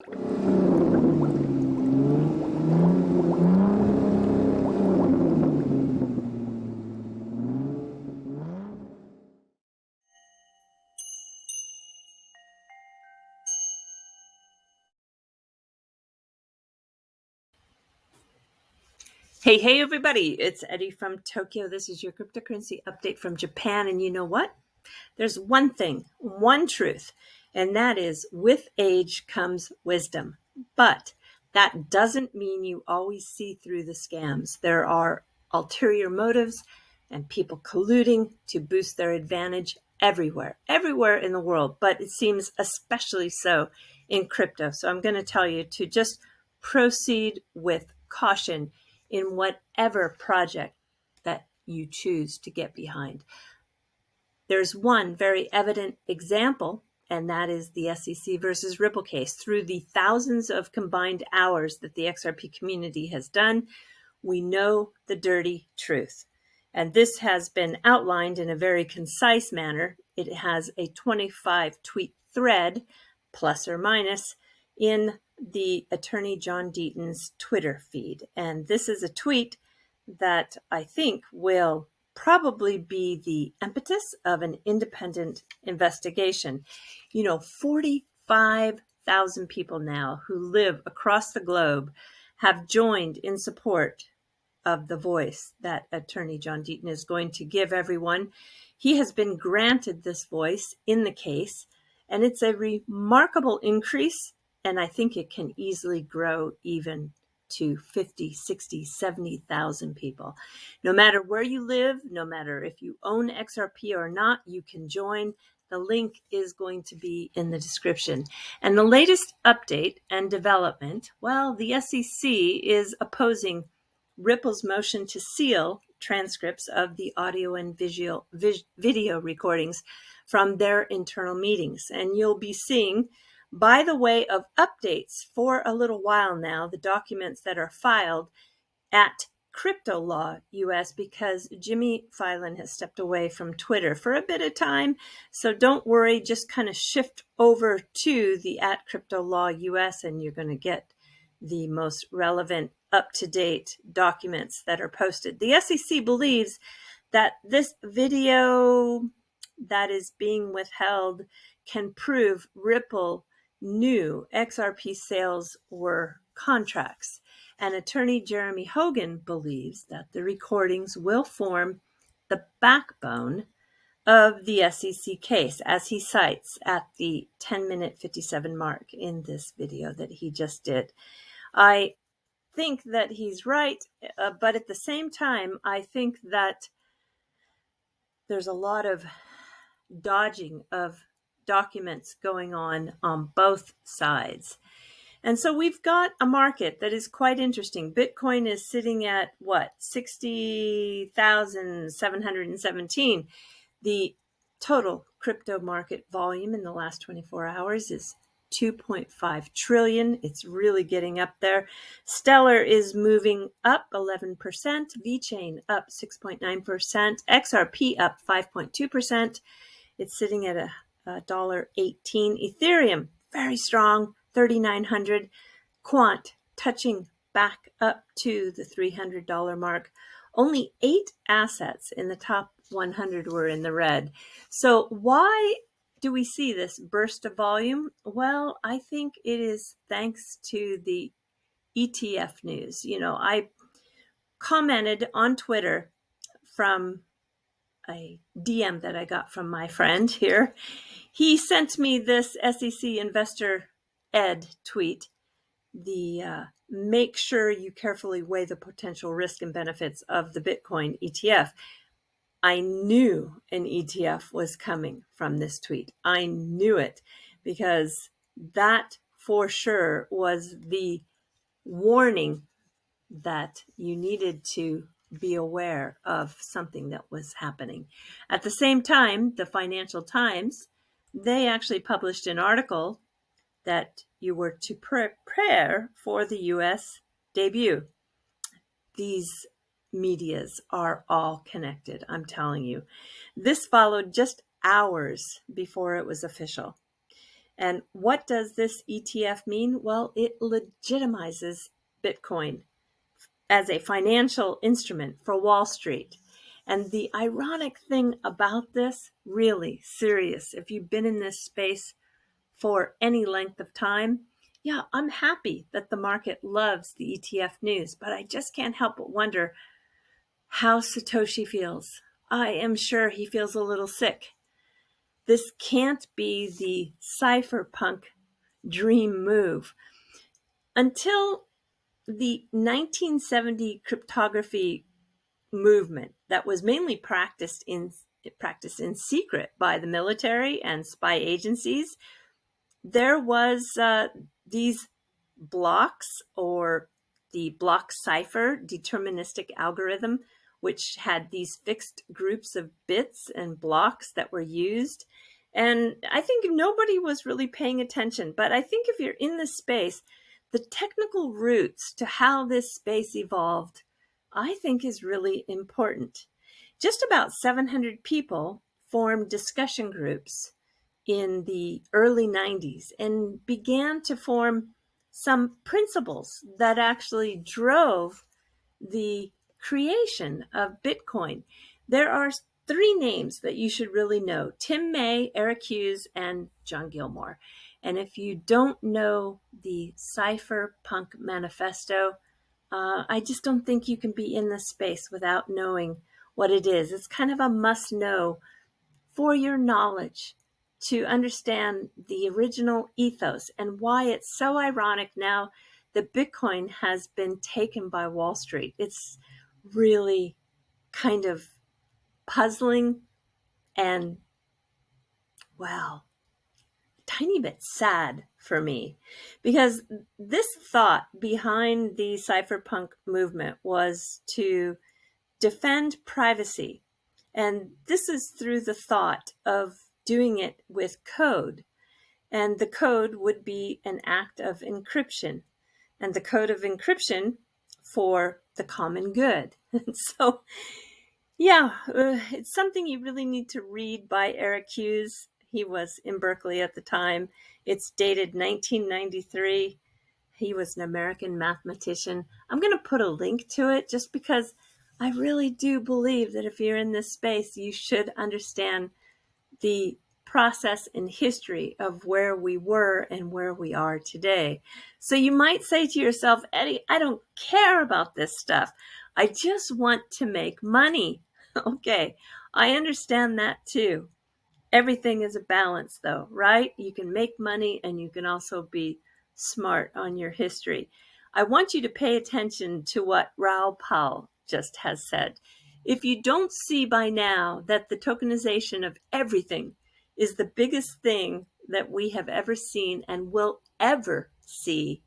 Hey, everybody, it's Eri from Tokyo. This is your cryptocurrency update from Japan. And you know what? There's one thing, one truth, and that is with age comes wisdom. But that doesn't mean you always see through the scams. There are ulterior motives and people colluding to boost their advantage everywhere in the world. But it seems especially so in crypto. So I'm going to tell you to just proceed with caution in whatever project that you choose to get behind. There's one very evident example, and that is the SEC versus Ripple case. Through the thousands of combined hours that the XRP community has done, we know the dirty truth. And this has been outlined in a very concise manner. It has a 25 tweet thread, plus or minus, in the attorney John Deaton's Twitter feed. And this is a tweet that I think will probably be the impetus of an independent investigation. 45,000 people now who live across the globe have joined in support of the voice that attorney John Deaton is going to give everyone. He has been granted this voice in the case, and it's a remarkable increase, and I think it can easily grow even to 50, 60, 70,000 people. No matter where you live, no matter if you own XRP or not, you can join. The link is going to be in the description. And the latest update and development, well, the SEC is opposing Ripple's motion to seal transcripts of the audio and video recordings from their internal meetings. And you'll be seeing, by the way of updates for a little while now, the documents that are filed at Crypto Law US, because Jimmy Fallon has stepped away from Twitter for a bit of time. So don't worry, just kind of shift over to the at Crypto Law US and you're going to get the most relevant up-to-date documents that are posted. The SEC believes that this video that is being withheld can prove Ripple knew XRP sales were contracts. And attorney Jeremy Hogan believes that the recordings will form the backbone of the SEC case, as he cites at the 10-minute 57 mark in this video that he just did. I think that he's right, but at the same time, I think that there's a lot of dodging of documents going on both sides. And so we've got a market that is quite interesting. Bitcoin is sitting at what? 60,717. The total crypto market volume in the last 24 hours is 2.5 trillion. It's really getting up there. Stellar is moving up 11%. VeChain up 6.9%. XRP up 5.2%. It's sitting at $1.18. Ethereum, very strong, 3,900. Quant touching back up to the $300 mark. Only 8 assets in the top 100 were in the red. So why do we see this burst of volume? Well, I think it is thanks to the ETF news. I commented on Twitter from a DM that I got from my friend here. He sent me this SEC Investor Ed tweet, the make sure you carefully weigh the potential risk and benefits of the Bitcoin ETF. I knew an ETF was coming from this tweet. I knew it because that for sure was the warning that you needed to be aware of something that was happening. At the same time, the Financial Times, they actually published an article that you were to prepare for the US debut. These medias are all connected, I'm telling you. This followed just hours before it was official. And what does this ETF mean? Well, it legitimizes Bitcoin as a financial instrument for Wall Street. And the ironic thing about this, really serious, if you've been in this space for any length of time, yeah, I'm happy that the market loves the ETF news, but I just can't help but wonder how Satoshi feels. I am sure he feels a little sick. This can't be the cypherpunk dream move. Until the 1970 cryptography movement that was mainly practiced in secret by the military and spy agencies, there was these blocks, or the block cipher deterministic algorithm, which had these fixed groups of bits and blocks that were used. And I think nobody was really paying attention. But I think if you're in this space, the technical roots to how this space evolved, I think is really important. Just about 700 people formed discussion groups in the early 90s and began to form some principles that actually drove the creation of Bitcoin. There are three names that you should really know: Tim May, Eric Hughes, and John Gilmore. And if you don't know the Cypherpunk Manifesto, I just don't think you can be in this space without knowing what it is. It's kind of a must know for your knowledge to understand the original ethos and why it's so ironic now that Bitcoin has been taken by Wall Street. It's really kind of puzzling and, well, a tiny bit sad for me, because this thought behind the cypherpunk movement was to defend privacy. And this is through the thought of doing it with code. And the code would be an act of encryption, and the code of encryption for the common good. And so, yeah, it's something you really need to read by Eric Hughes. He was in Berkeley at the time. It's dated 1993. He was an American mathematician. I'm going to put a link to it just because I really do believe that if you're in this space, you should understand the process and history of where we were and where we are today. So you might say to yourself, Eddie, I don't care about this stuff. I just want to make money. Okay, I understand that too. Everything is a balance though, right? You can make money and you can also be smart on your history. I want you to pay attention to what Raoul Pal just has said. If you don't see by now that the tokenization of everything is the biggest thing that we have ever seen and will ever see,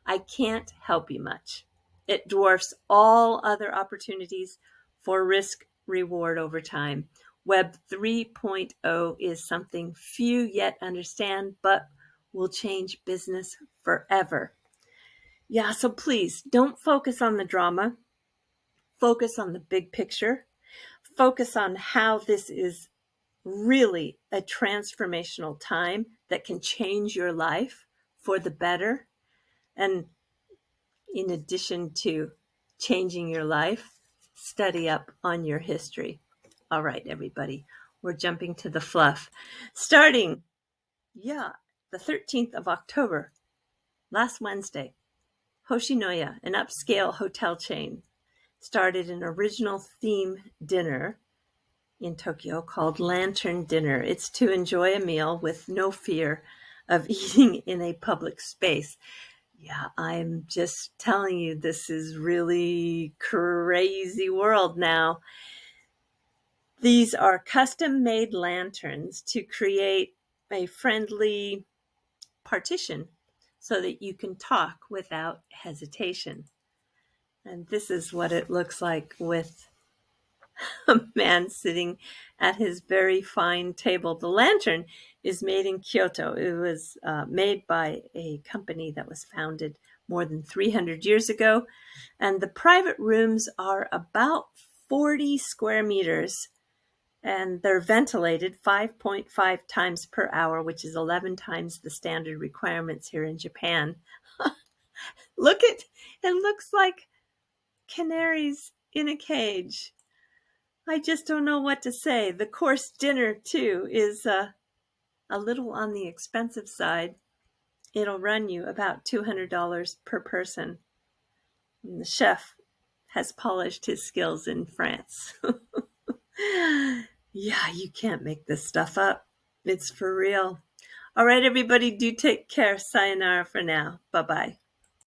I can't help you much. It dwarfs all other opportunities for risk reward over time. Web 3.0 is something few yet understand, but will change business forever. Yeah, so please don't focus on the drama. Focus on the big picture. Focus on how this is really a transformational time that can change your life for the better. And in addition to changing your life, study up on your history. All right, everybody, we're jumping to the fluff. Starting, the 13th of October, last Wednesday, Hoshinoya, an upscale hotel chain, started an original theme dinner in Tokyo called Lantern Dinner. It's to enjoy a meal with no fear of eating in a public space. Yeah, I'm just telling you, this is really crazy world now. These are custom-made lanterns to create a friendly partition so that you can talk without hesitation. And this is what it looks like with a man sitting at his very fine table. The lantern is made in Kyoto. It was made by a company that was founded more than 300 years ago. And the private rooms are about 40 square meters and they're ventilated 5.5 times per hour, which is 11 times the standard requirements here in Japan. It looks like canaries in a cage. I just don't know what to say. The course dinner, too, is a little on the expensive side. It'll run you about $200 per person. And the chef has polished his skills in France. Yeah, you can't make this stuff up. It's for real. All right, everybody, do take care. Sayonara for now. Bye-bye.